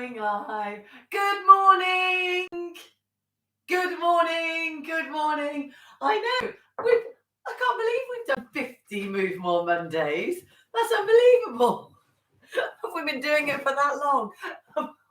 going live. Good morning. Good morning. Good morning. I know. I can't believe we've done 50 Move More Mondays. That's unbelievable. Have we been doing it for that long?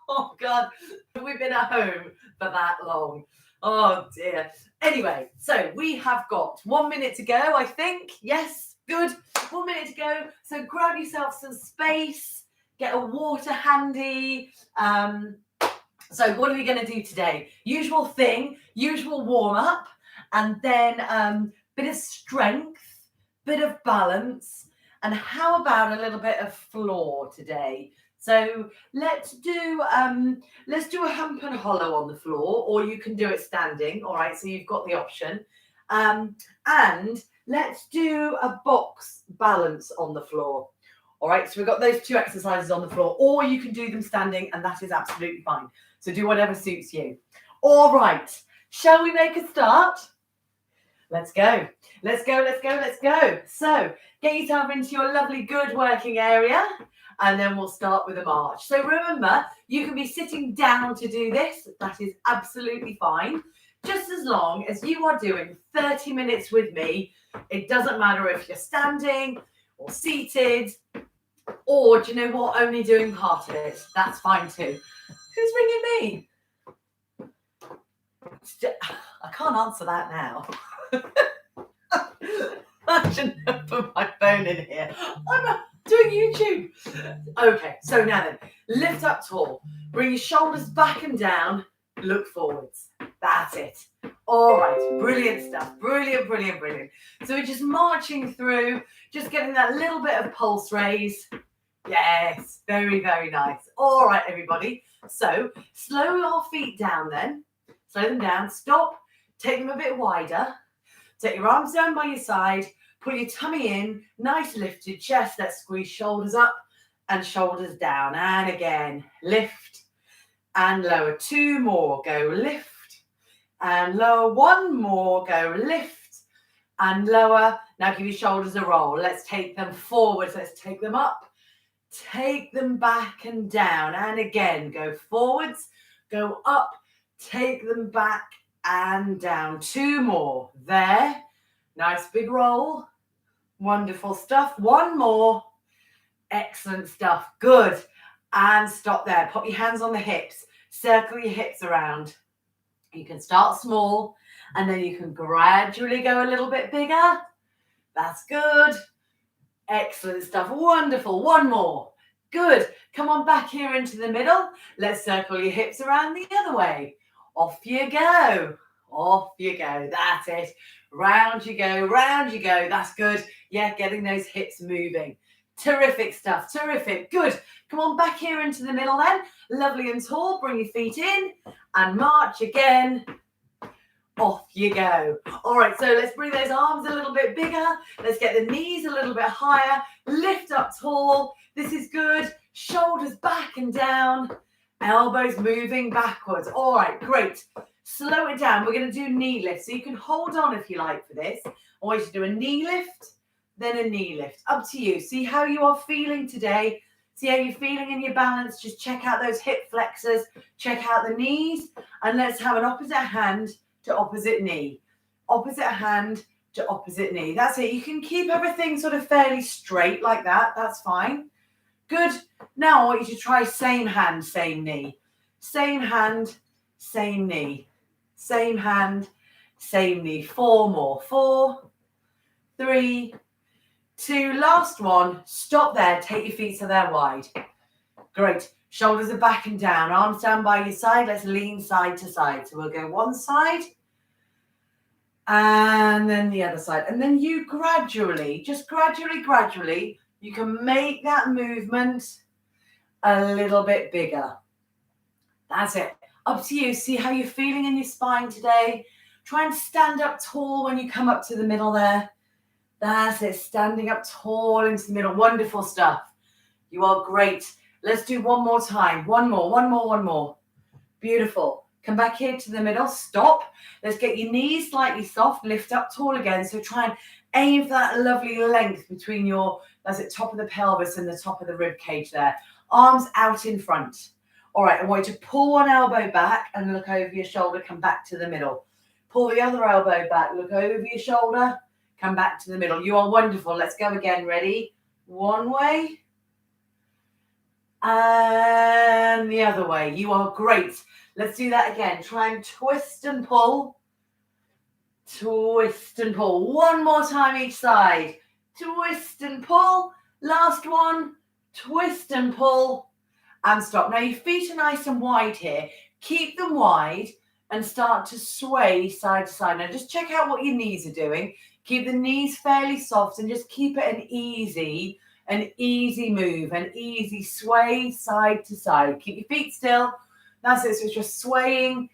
Oh, God. Have we been at home for that long? Oh, dear. Anyway, so we have got 1 minute to go, I think. Yes, good. 1 minute to go. So grab yourself some space. Get a water handy. So what are we going to do today? Usual thing, usual warm up, and then bit of strength, bit of balance, and how about a little bit of floor today? So let's do a hump and hollow on the floor, or you can do it standing. All right, so you've got the option. And let's do a box balance on the floor. All right, so we've got those two exercises on the floor, or you can do them standing, and that is absolutely fine. So do whatever suits you. All right, shall we make a start? Let's go. Let's go, let's go, let's go. So get yourself into your lovely good working area, and then we'll start with a march. So remember, you can be sitting down to do this. That is absolutely fine. Just as long as you are doing 30 minutes with me, it doesn't matter if you're standing or seated, or do you know what, only doing part of it. That's fine too. Who's ringing me? I can't answer that now. I shouldn't have put my phone in here. I'm doing YouTube. Okay, so now then, lift up tall. Bring your shoulders back and down. Look forwards. That's it. All right, brilliant stuff. Brilliant, brilliant, brilliant. So we're just marching through, just getting that little bit of pulse raise. Yes, very, very nice. All right, everybody. So slow your feet down then. Slow them down. Stop. Take them a bit wider. Take your arms down by your side. Pull your tummy in. Nice lifted chest. Let's squeeze shoulders up and shoulders down. And again, lift and lower. 2 more. Go lift and lower. 1 more. Go lift and lower. Now give your shoulders a roll. Let's take them forwards. Let's take them up. Take them back and down, and again go forwards, go up, take them back and down. 2 more. There. Nice big roll. Wonderful stuff. 1 more. Excellent stuff. Good. And stop there. Pop your hands on the hips. Circle your hips around. You can start small and then you can gradually go a little bit bigger. That's good. Excellent stuff. Wonderful. 1 more. Good. Come on back here into the middle. Let's circle your hips around the other way. Off you go. Off you go. That's it. Round you go. Round you go. That's good. Yeah, getting those hips moving. Terrific stuff. Terrific. Good. Come on back here into the middle then. Lovely and tall. Bring your feet in and march again. Off you go. All right, so let's bring those arms a little bit bigger. Let's get the knees a little bit higher. Lift up tall. This is good. Shoulders back and down. Elbows moving backwards. All right, great. Slow it down. We're going to do knee lift. So you can hold on if you like for this. I want you to do a knee lift, then a knee lift. Up to you. See how you are feeling today. See how you're feeling in your balance. Just check out those hip flexors. Check out the knees. And let's have an opposite hand to opposite knee, opposite hand to opposite knee. That's it. You can keep everything sort of fairly straight like that. That's fine. Good. Now I want you to try same hand, same knee. Same hand, same knee. Same hand, same knee. 4 more. 4, 3, 2. Last one. Stop there. Take your feet so they're wide. Great. Shoulders are back and down. Arms down by your side. Let's lean side to side. So we'll go one side and then the other side. And then you gradually, just gradually, you can make that movement a little bit bigger. That's it. Up to you. See how you're feeling in your spine today. Try and stand up tall when you come up to the middle there. That's it. Standing up tall into the middle. Wonderful stuff. You are great. Let's do 1 more time. 1 more, 1 more, 1 more. Beautiful. Come back here to the middle. Stop. Let's get your knees slightly soft. Lift up tall again. So try and aim for that lovely length between your, that's it, top of the pelvis and the top of the rib cage there. Arms out in front. All right, I want you to pull one elbow back and look over your shoulder, come back to the middle. Pull the other elbow back, look over your shoulder, come back to the middle. You are wonderful. Let's go again. Ready? One way and the other way. You are great. Let's do that again. Try and twist and pull. Twist and pull. One more time each side. Twist and pull. Last one. Twist and pull. And stop. Now your feet are nice and wide here. Keep them wide and start to sway side to side. Now just check out what your knees are doing. Keep the knees fairly soft and just keep it an easy move, an easy sway side to side. Keep your feet still. That's it. So it's just swaying.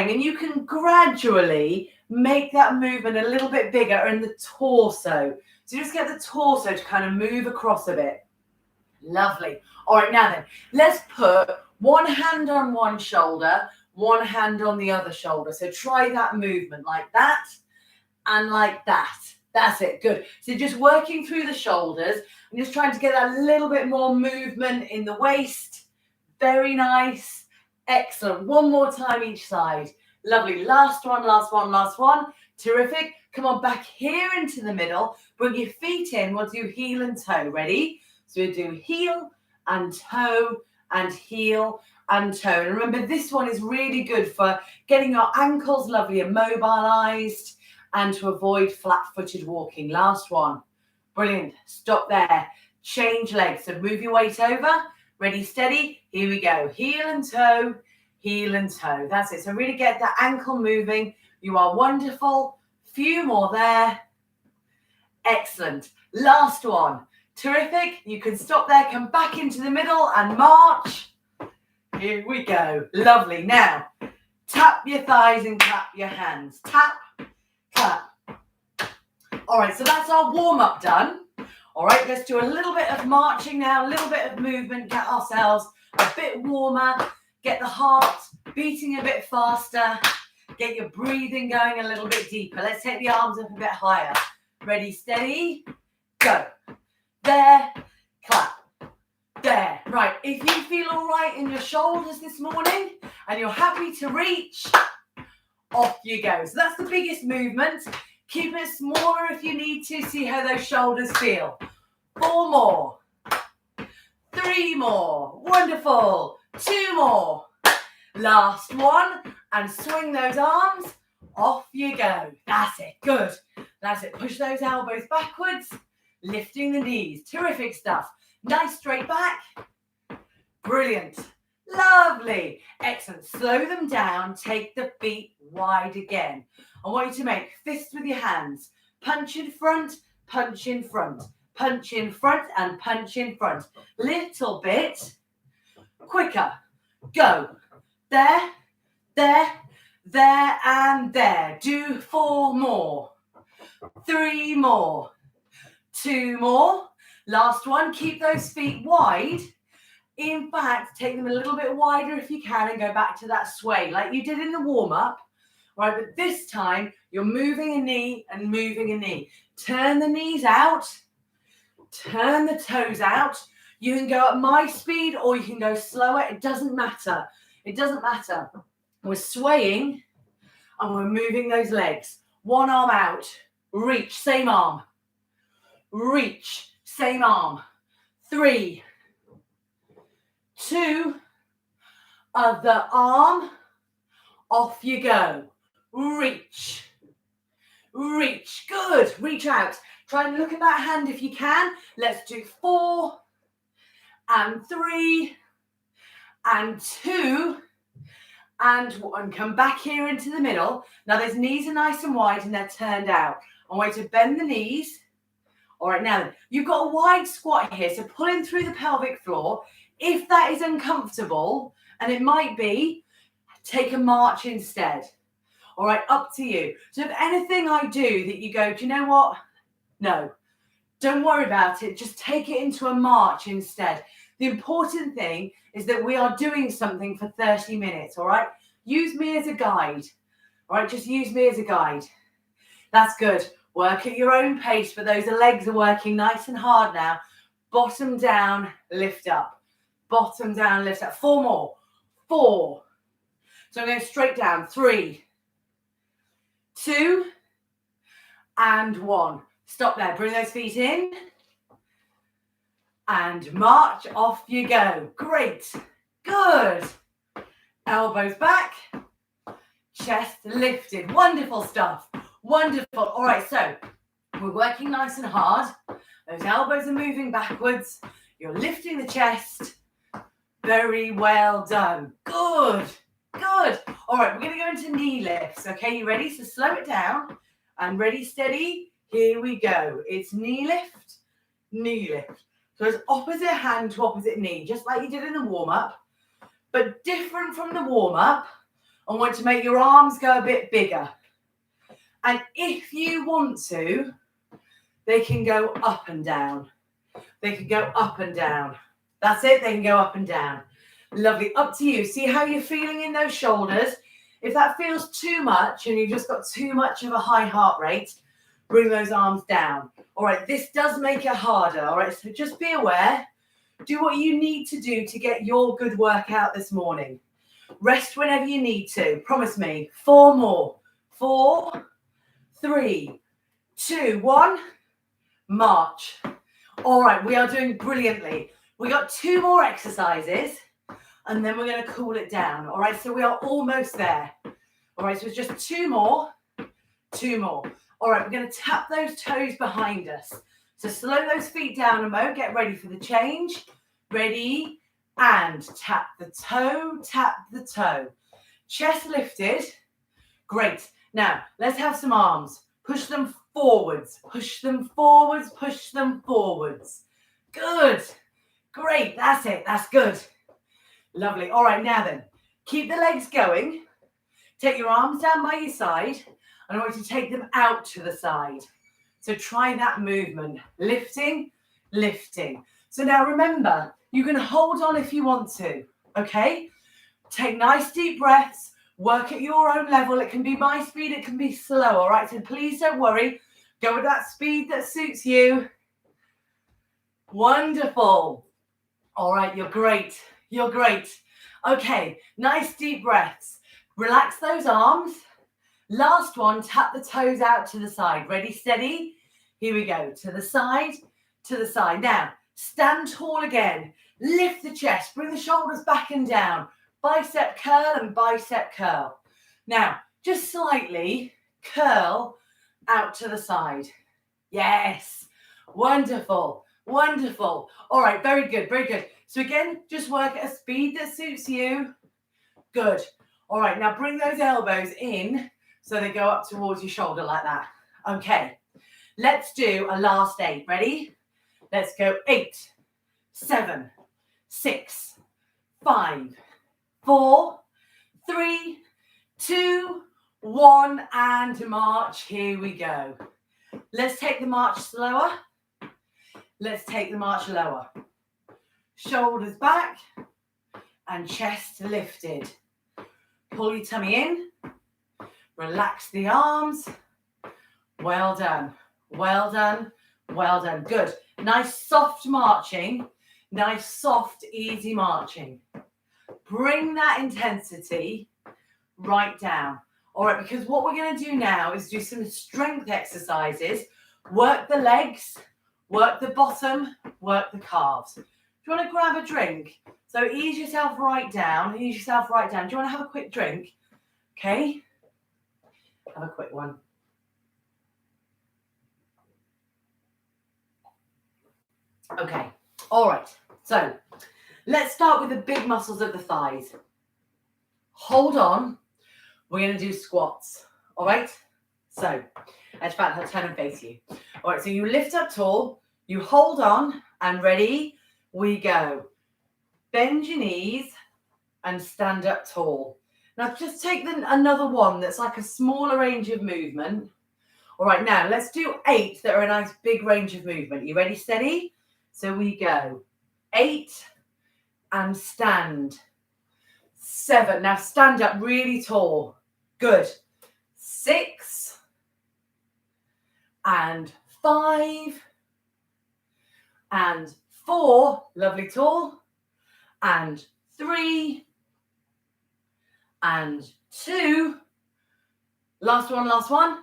And you can gradually make that movement a little bit bigger in the torso. So just get the torso to kind of move across a bit. Lovely. All right, now then, let's put one hand on one shoulder, one hand on the other shoulder. So try that movement like that and like that. That's it. Good. So just working through the shoulders and just trying to get a little bit more movement in the waist. Very nice. Excellent. One more time each side. Lovely. Last one. Terrific. Come on, back here into the middle. Bring your feet in. We'll do heel and toe. Ready? So we'll do heel and toe and heel and toe. And remember, this one is really good for getting your ankles lovely and mobilized and to avoid flat-footed walking. Last one. Brilliant. Stop there. Change legs. So move your weight over. Ready, steady. Here we go. Heel and toe, heel and toe. That's it. So really get that ankle moving. You are wonderful. Few more there. Excellent. Last one. Terrific. You can stop there. Come back into the middle and march. Here we go. Lovely. Now, tap your thighs and clap your hands. Tap, clap. All right, so that's our warm-up done. All right, let's do a little bit of marching now, a little bit of movement, get ourselves a bit warmer, get the heart beating a bit faster, get your breathing going a little bit deeper. Let's take the arms up a bit higher. Ready, steady, go. There, clap. There. Right, if you feel all right in your shoulders this morning and you're happy to reach, off you go. So that's the biggest movement. Keep it smaller if you need to. See how those shoulders feel. 4 more. 3 more. Wonderful. 2 more. Last one. And swing those arms. Off you go. That's it. Good. That's it. Push those elbows backwards. Lifting the knees. Terrific stuff. Nice straight back. Brilliant. Lovely. Excellent. Slow them down. Take the feet wide again. I want you to make fists with your hands. Punch in front, punch in front, punch in front, and punch in front. Little bit quicker. Go. There, there, there, and there. Do 4 more. 3 more. 2 more. Last one. Keep those feet wide. In fact, take them a little bit wider if you can and go back to that sway like you did in the warm-up. Right, but this time you're moving a knee and moving a knee. Turn the knees out. Turn the toes out. You can go at my speed or you can go slower. It doesn't matter. It doesn't matter. We're swaying and we're moving those legs. One arm out. Reach, same arm. Reach, same arm. 3, 2, other arm. Off you go. Reach. Reach. Good. Reach out. Try and look at that hand if you can. Let's do 4 and 3 and 2 and 1. Come back here into the middle. Now those knees are nice and wide and they're turned out. I want you to bend the knees. All right, now then, you've got a wide squat here, so pull in through the pelvic floor. If that is uncomfortable, and it might be, take a march instead. All right, up to you. So if anything I do that you go, do you know what? No, don't worry about it. Just take it into a march instead. The important thing is that we are doing something for 30 minutes, all right? Use me as a guide, all right? Just use me as a guide. That's good. Work at your own pace, but those legs are working nice and hard now. Bottom down, lift up. Bottom down, lift up. 4 more. 4. So I'm going straight down. 3, 2, and 1. Stop there. Bring those feet in. And march, off you go. Great. Good. Elbows back. Chest lifted. Wonderful stuff. Wonderful. All right, so we're working nice and hard. Those elbows are moving backwards. You're lifting the chest. Very well done. Good. Good. All right, we're going to go into knee lifts. Okay, you ready? So slow it down. And ready, steady. Here we go. It's knee lift, knee lift. So it's opposite hand to opposite knee, just like you did in the warm-up, but different from the warm-up. I want to make your arms go a bit bigger. And if you want to, they can go up and down. They can go up and down. That's it. They can go up and down. Lovely. Up to you. See how you're feeling in those shoulders. If that feels too much and you've just got too much of a high heart rate, bring those arms down. All right, this does make it harder. All right, so just be aware. Do what you need to do to get your good workout this morning. Rest whenever you need to. Promise me. 4 more. 4, 3, 2, 1. March. All right, we are doing brilliantly. We got 2 more exercises, and then we're going to cool it down. All right, so we are almost there. All right, so it's just 2 more. 2 more. All right, we're going to tap those toes behind us. So slow those feet down a moment. Get ready for the change. Ready, and tap the toe, tap the toe. Chest lifted. Great. Now, let's have some arms. Push them forwards. Push them forwards. Push them forwards. Good. Great. That's it. That's good. Lovely. All right, now then, keep the legs going. Take your arms down by your side. And I want you to take them out to the side. So try that movement. Lifting, lifting. So now remember, you can hold on if you want to, okay? Take nice deep breaths. Work at your own level. It can be my speed. It can be slow, all right? So please don't worry. Go with that speed that suits you. Wonderful. All right, you're great. You're great. Okay, nice deep breaths. Relax those arms. Last one, tap the toes out to the side. Ready, steady? Here we go. To the side, to the side. Now, stand tall again. Lift the chest. Bring the shoulders back and down. Bicep curl and bicep curl. Now, just slightly curl out to the side. Yes. Wonderful. Wonderful. All right, very good, very good. So again, just work at a speed that suits you. Good. All right, now bring those elbows in so they go up towards your shoulder like that. Okay, let's do a last 8. Ready? Let's go 8, 7, 6, 5, 4, 3, 2, 1, and march. Here we go. Let's take the march slower. Let's take the march lower. Shoulders back and chest lifted. Pull your tummy in. Relax the arms. Well done. Well done. Well done. Good. Nice soft marching. Nice soft, easy marching. Bring that intensity right down. All right, because what we're going to do now is do some strength exercises. Work the legs, work the bottom, work the calves. Do you want to grab a drink? So ease yourself right down. Ease yourself right down. Do you want to have a quick drink? Okay. Have a quick one. Okay. All right. So let's start with the big muscles of the thighs. Hold on. We're going to do squats. All right. So, in fact, I'll turn and face you. All right. So you lift up tall. You hold on. And ready? We go. Bend your knees and stand up tall. Now, just take another one that's like a smaller range of movement. All right. Now, let's do 8 that are a nice big range of movement. You ready? Steady? So we go 8 and stand. 7. Now stand up really tall. Good. 6 and 5 and 4. Lovely tall. And 3 and 2. Last one.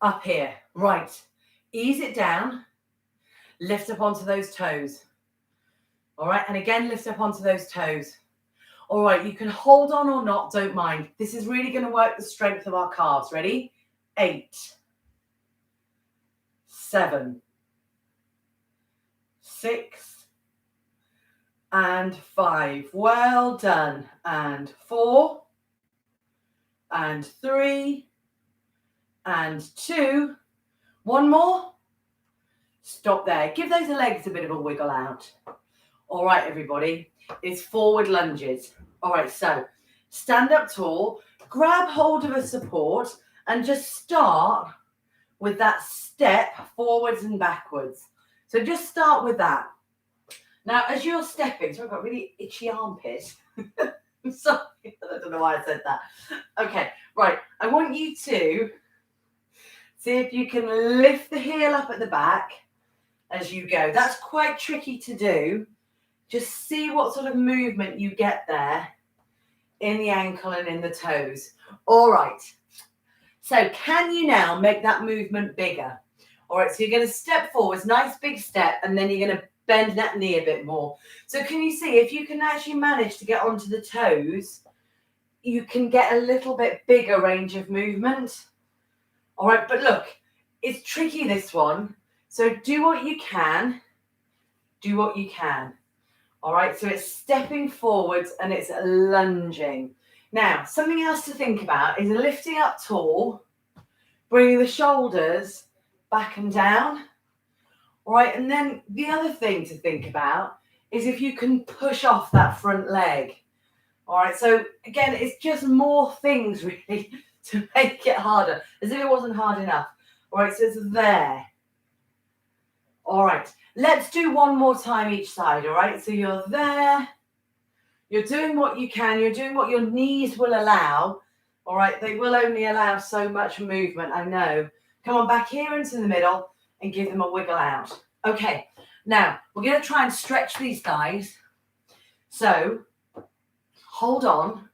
Up here. Right. Ease it down. Lift up onto those toes. All right. And again, lift up onto those toes. All right. You can hold on or not. Don't mind. This is really going to work the strength of our calves. Ready? 8, 7, 6, and 5. Well done. And 4, and 3, and 2. One more. Stop there. Give those legs a bit of a wiggle out. All right, everybody. It's forward lunges. All right, so stand up tall, grab hold of a support, and just start with that step forwards and backwards. So just start with that. Now, as you're stepping, so I've got really itchy armpit. I'm sorry, I don't know why I said that. Okay, right. I want you to see if you can lift the heel up at the back as you go. That's quite tricky to do. Just see what sort of movement you get there in the ankle and in the toes. All right. So can you now make that movement bigger? All right, so you're going to step forwards, nice big step, and then you're going to bend that knee a bit more. So can you see if you can actually manage to get onto the toes, you can get a little bit bigger range of movement. All right, but look, it's tricky, this one. So do what you can. Do what you can. All right, so it's stepping forwards and it's lunging. Now, something else to think about is lifting up tall, bringing the shoulders back and down. All right, and then the other thing to think about is if you can push off that front leg. All right, so again, it's just more things really to make it harder, as if it wasn't hard enough. All right, so it's there. All right, let's do one more time each side. All right, so you're there. You're doing what you can. You're doing what your knees will allow. All right, they will only allow so much movement, I know. Come on, back here into the middle and give them a wiggle out. Okay, now we're going to try and stretch these guys. So hold on.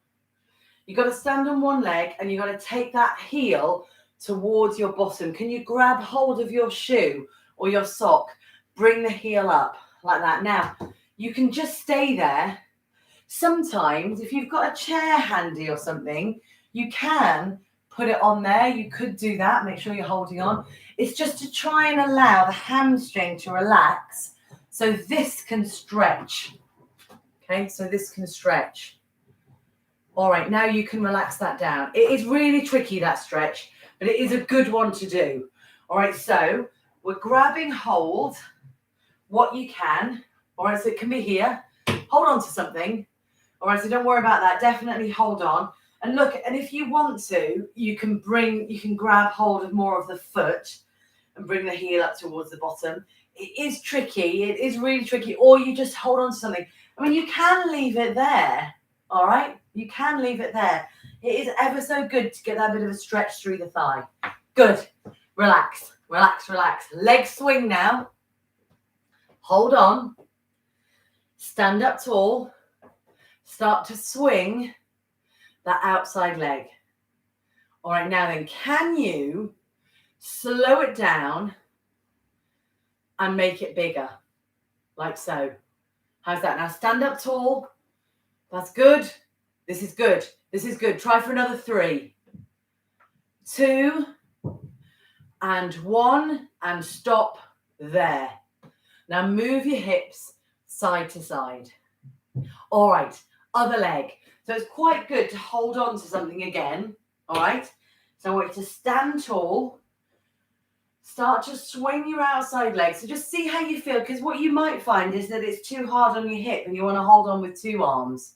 You've got to stand on one leg and you've got to take that heel towards your bottom. Can you grab hold of your shoe or your sock? Bring the heel up like that. Now, you can just stay there. Sometimes, if you've got a chair handy or something, you can put it on there. You could do that. Make sure you're holding on. It's just to try and allow the hamstring to relax so this can stretch. Okay, so this can stretch. All right, now you can relax that down. It is really tricky, that stretch, but it is a good one to do. All right, so we're grabbing hold what you can. All right, so it can be here. Hold on to something. All right, so don't worry about that. Definitely hold on. And look, and if you want to, you can grab hold of more of the foot and bring the heel up towards the bottom. It is tricky. It is really tricky. Or you just hold on to something. I mean, you can leave it there. All right, you can leave it there. It is ever so good to get that bit of a stretch through the thigh. Good. Relax, relax, relax. Leg swing now. Hold on. Stand up tall. Start to swing that outside leg. All right, now then, can you slow it down and make it bigger? Like so. How's that? Now stand up tall. That's good. This is good. This is good. Try for another 3, 2, and 1, and stop there. Now move your hips side to side. All right, other leg. So it's quite good to hold on to something again. All right. So I want you to stand tall. Start to swing your outside leg. So just see how you feel, because what you might find is that it's too hard on your hip and you want to hold on with 2 arms.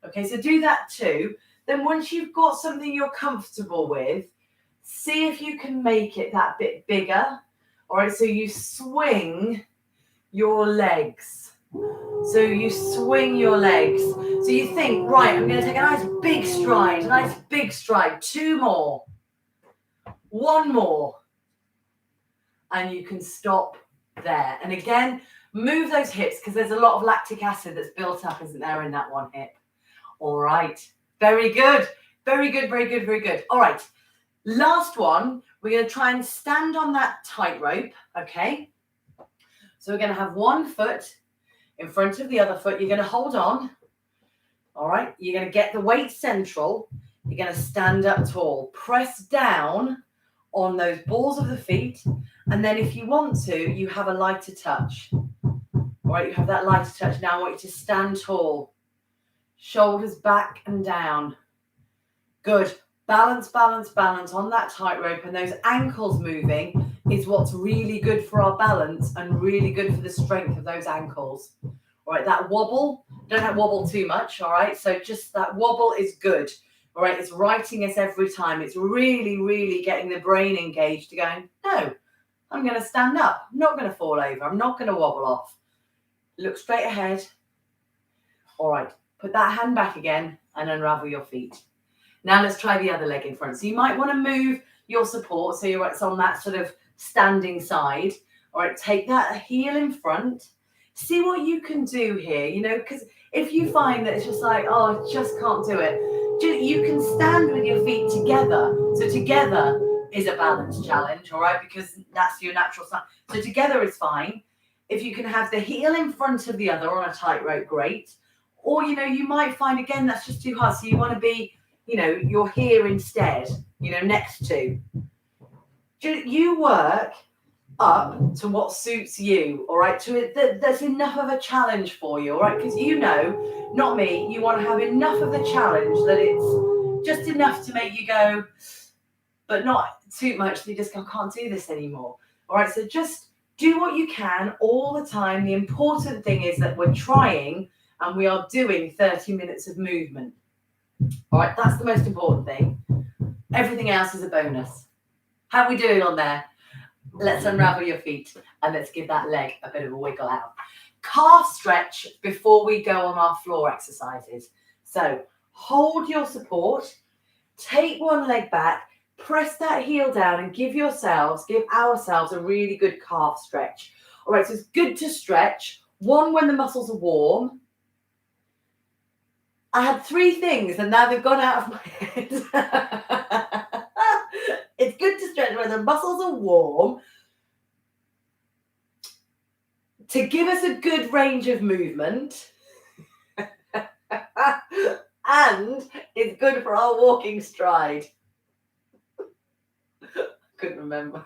Okay, so do that too. Then once you've got something you're comfortable with, see if you can make it that bit bigger. All right, so you swing your legs. So you swing your legs. So you think, right, I'm going to take a nice big stride, a nice big stride. 2 more. 1 more. And you can stop there. And again, move those hips because there's a lot of lactic acid that's built up, isn't there, in that one hip. All right. Very good. Very good, very good, very good. All right. Last one. We're going to try and stand on that tightrope, okay? So we're going to have one foot in front of the other foot. You're going to hold on. All right. You're going to get the weight central. You're going to stand up tall. Press down on those balls of the feet. And then if you want to, you have a lighter touch. All right. You have that lighter touch. Now I want you to stand tall. Shoulders back and down. Good. Balance, balance, balance on that tightrope, and those ankles moving is what's really good for our balance and really good for the strength of those ankles. All right, that wobble, don't have wobble too much, all right? So just that wobble is good, all right? It's righting us every time. It's really, really getting the brain engaged to going, no, I'm going to stand up. I'm not going to fall over. I'm not going to wobble off. Look straight ahead. All right, put that hand back again and unravel your feet. Now let's try the other leg in front. So you might want to move your support so it's on that sort of standing side. All right, take that heel in front. See what you can do here, you know, because if you find that it's just like, oh, I just can't do it, you can stand with your feet together. So together is a balance challenge, all right, because that's your natural side. So together is fine. If you can have the heel in front of the other on a tightrope, great. Or, you know, you might find, again, that's just too hard. So you want to be, you know, you're here instead, you know, next to. You work up to what suits you, all right? There's enough of a challenge for you, all right? Because you know, not me, you want to have enough of the challenge that it's just enough to make you go, but not too much that you just go, I can't do this anymore, all right? So just do what you can all the time. The important thing is that we're trying and we are doing 30 minutes of movement. All right, that's the most important thing. Everything else is a bonus. How are we doing on there? Let's unravel your feet and let's give that leg a bit of a wiggle out. Calf stretch before we go on our floor exercises. So hold your support, take one leg back, press that heel down and give ourselves a really good calf stretch. All right, so it's good to stretch. One, when the muscles are warm. I had 3 things and now they've gone out of my head. It's good to stretch when the muscles are warm, to give us a good range of movement, and it's good for our walking stride. Couldn't remember.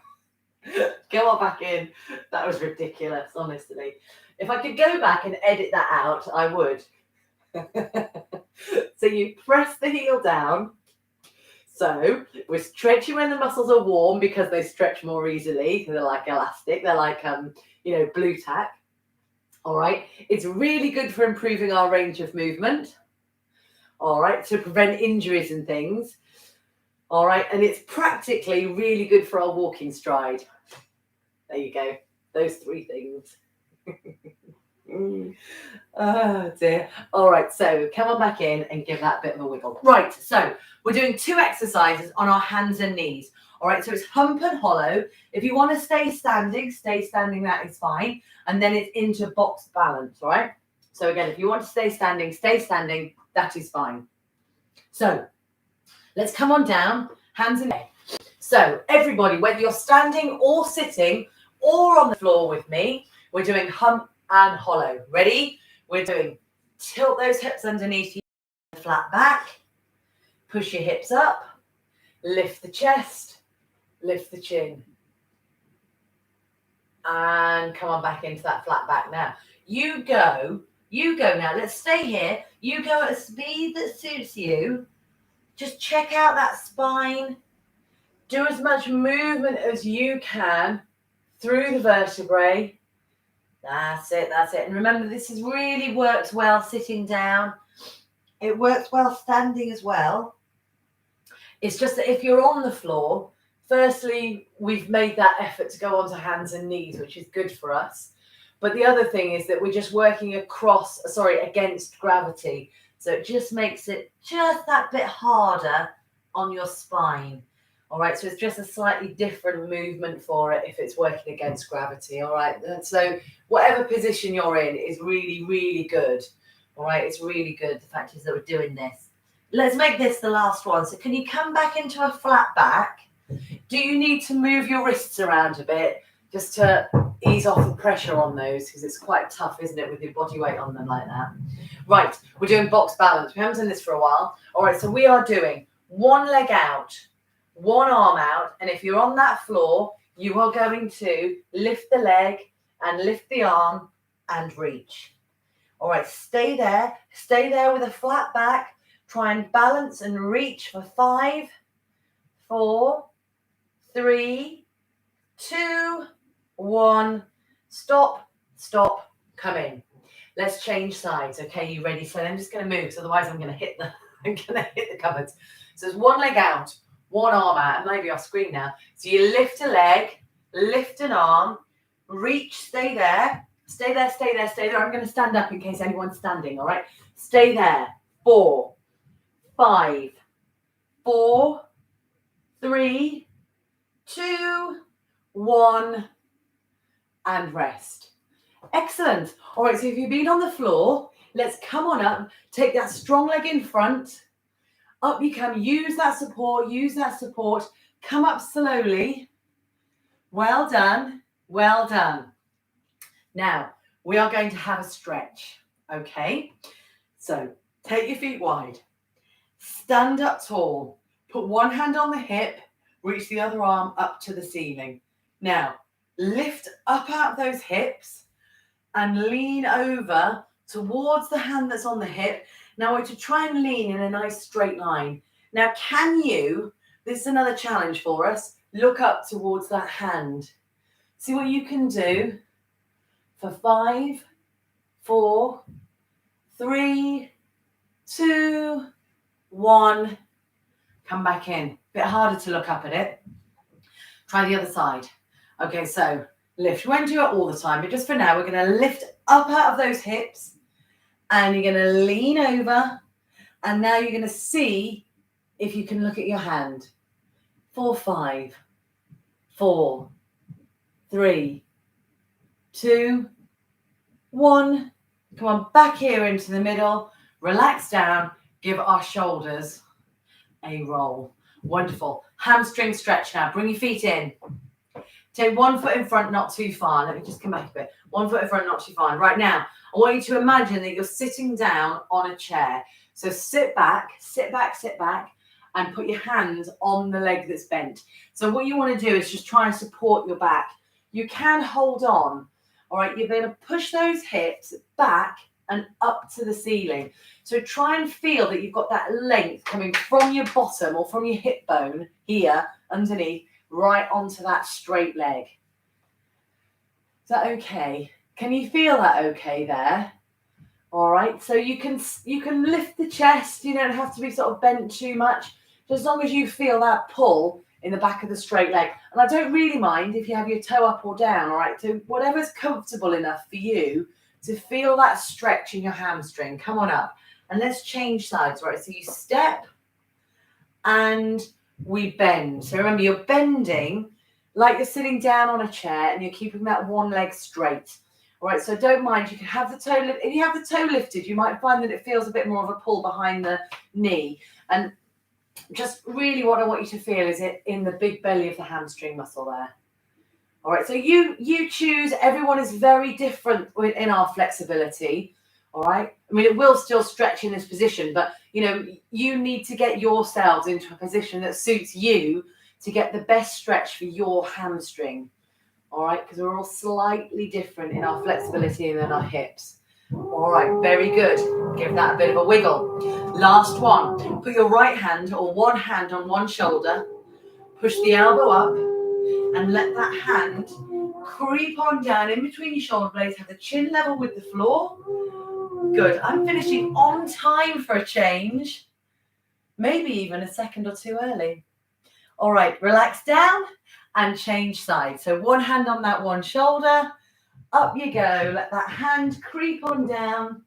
Go on back in. That was ridiculous, honestly. If I could go back and edit that out, I would. So you press the heel down. So we're stretching when the muscles are warm because they stretch more easily. They're like elastic. They're like, blue tack. All right. It's really good for improving our range of movement. All right. To prevent injuries and things. All right. And it's practically really good for our walking stride. There you go. Those 3 things. Oh dear. All right, so come on back in and give that bit of a wiggle. Right, so we're doing 2 exercises on our hands and knees. All right, so it's hump and hollow. If you want to stay standing, that is fine. And then it's into box balance, all right? So again, if you want to stay standing, that is fine. So let's come on down, hands in. So everybody, whether you're standing or sitting or on the floor with me, we're doing hump and hollow. Ready? We're doing tilt those hips underneath you, flat back, push your hips up, lift the chest, lift the chin, and come on back into that flat back now. You go now. Let's stay here. You go at a speed that suits you. Just check out that spine. Do as much movement as you can through the vertebrae. That's it. And remember, this has really worked well sitting down. It works well standing as well. It's just that if you're on the floor, firstly, we've made that effort to go onto hands and knees, which is good for us. But the other thing is that we're just working against gravity. So it just makes it just that bit harder on your spine. All right, so it's just a slightly different movement for it if it's working against gravity. All right, and so whatever position you're in is really, really good. All right, it's really good. The fact is that we're doing this. Let's make this the last one. So can you come back into a flat back? Do you need to move your wrists around a bit just to ease off the pressure on those? Because it's quite tough, isn't it, with your body weight on them like that? Right, we're doing box balance. We haven't done this for a while. All right, so we are doing one leg out, one arm out. And if you're on that floor, you are going to lift the leg and lift the arm and reach. All right, stay there. Stay there with a flat back. Try and balance and reach for 5, 4, 3, 2, 1. Stop, stop, come in. Let's change sides. Okay, you ready? So I'm just going to move, because otherwise I'm going to hit the cupboards. So there's one leg out, one arm out, and maybe off screen now. So you lift a leg, lift an arm, reach, stay there. Stay there, stay there, stay there. I'm going to stand up in case anyone's standing, all right? Stay there. 4, 5, 4, 3, 2, 1, and rest. Excellent. All right, so if you've been on the floor, let's come on up. Take that strong leg in front. Up you come. Use that support. Use that support. Come up slowly. Well done. Well done. Now, we are going to have a stretch, okay? So, take your feet wide. Stand up tall. Put one hand on the hip. Reach the other arm up to the ceiling. Now, lift up out of those hips and lean over towards the hand that's on the hip. Now, I want you to try and lean in a nice straight line. Now, can you, this is another challenge for us, look up towards that hand. See what you can do for 5, 4, 3, 2, 1. Come back in. Bit harder to look up at it. Try the other side. Okay, so lift. We won't do it all the time, but just for now, we're going to lift up out of those hips and you're going to lean over. And now you're going to see if you can look at your hand. 4, 5, 4, 3, 2, 1. Come on, back here into the middle. Relax down. Give our shoulders a roll. Wonderful. Hamstring stretch now. Bring your feet in. Take one foot in front, not too far. Let me just come back a bit. One foot in front, not too far. Right now, I want you to imagine that you're sitting down on a chair. So sit back, and put your hands on the leg that's bent. So what you want to do is just try and support your back. You can hold on. All right, you're going to push those hips back and up to the ceiling. So try and feel that you've got that length coming from your bottom or from your hip bone here underneath right onto that straight leg. Is that okay? Can you feel that okay there? All right, so you can lift the chest. You don't have to be sort of bent too much, just as long as you feel that pull in the back of the straight leg. And I don't really mind if you have your toe up or down, all right? So whatever's comfortable enough for you to feel that stretch in your hamstring. Come on up. And let's change sides, right? So you step and we bend. So remember, you're bending like you're sitting down on a chair and you're keeping that one leg straight. All right, so don't mind. You can have the toe lifted. If you have the toe lifted, you might find that it feels a bit more of a pull behind the knee. And just really what I want you to feel is it in the big belly of the hamstring muscle there. All right, so you choose. Everyone is very different in our flexibility. All right, I mean, it will still stretch in this position, but you need to get yourselves into a position that suits you to get the best stretch for your hamstring. All right, because we're all slightly different in our flexibility and in our hips. All right, very good. Give that a bit of a wiggle. Last one. Put your right hand or one hand on one shoulder. Push the elbow up and let that hand creep on down in between your shoulder blades. Have the chin level with the floor. Good. I'm finishing on time for a change. Maybe even a second or two early. All right, relax down and change sides. So one hand on that one shoulder. Up you go. Let that hand creep on down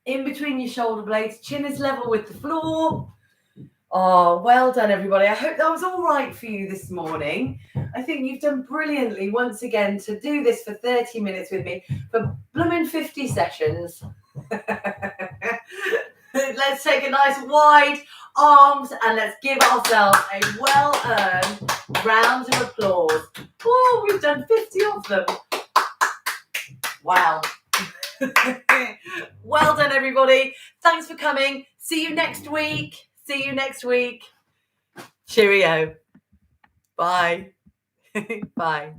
in between your shoulder blades. Chin is level with the floor. Oh, well done, everybody. I hope that was all right for you this morning. I think you've done brilliantly once again to do this for 30 minutes with me for blooming 50 sessions. Let's take a nice wide arms and let's give ourselves a well-earned round of applause. Oh, we've done 50 of them. Wow. Well done, everybody. Thanks for coming. See you next week. See you next week. Cheerio. Bye. Bye.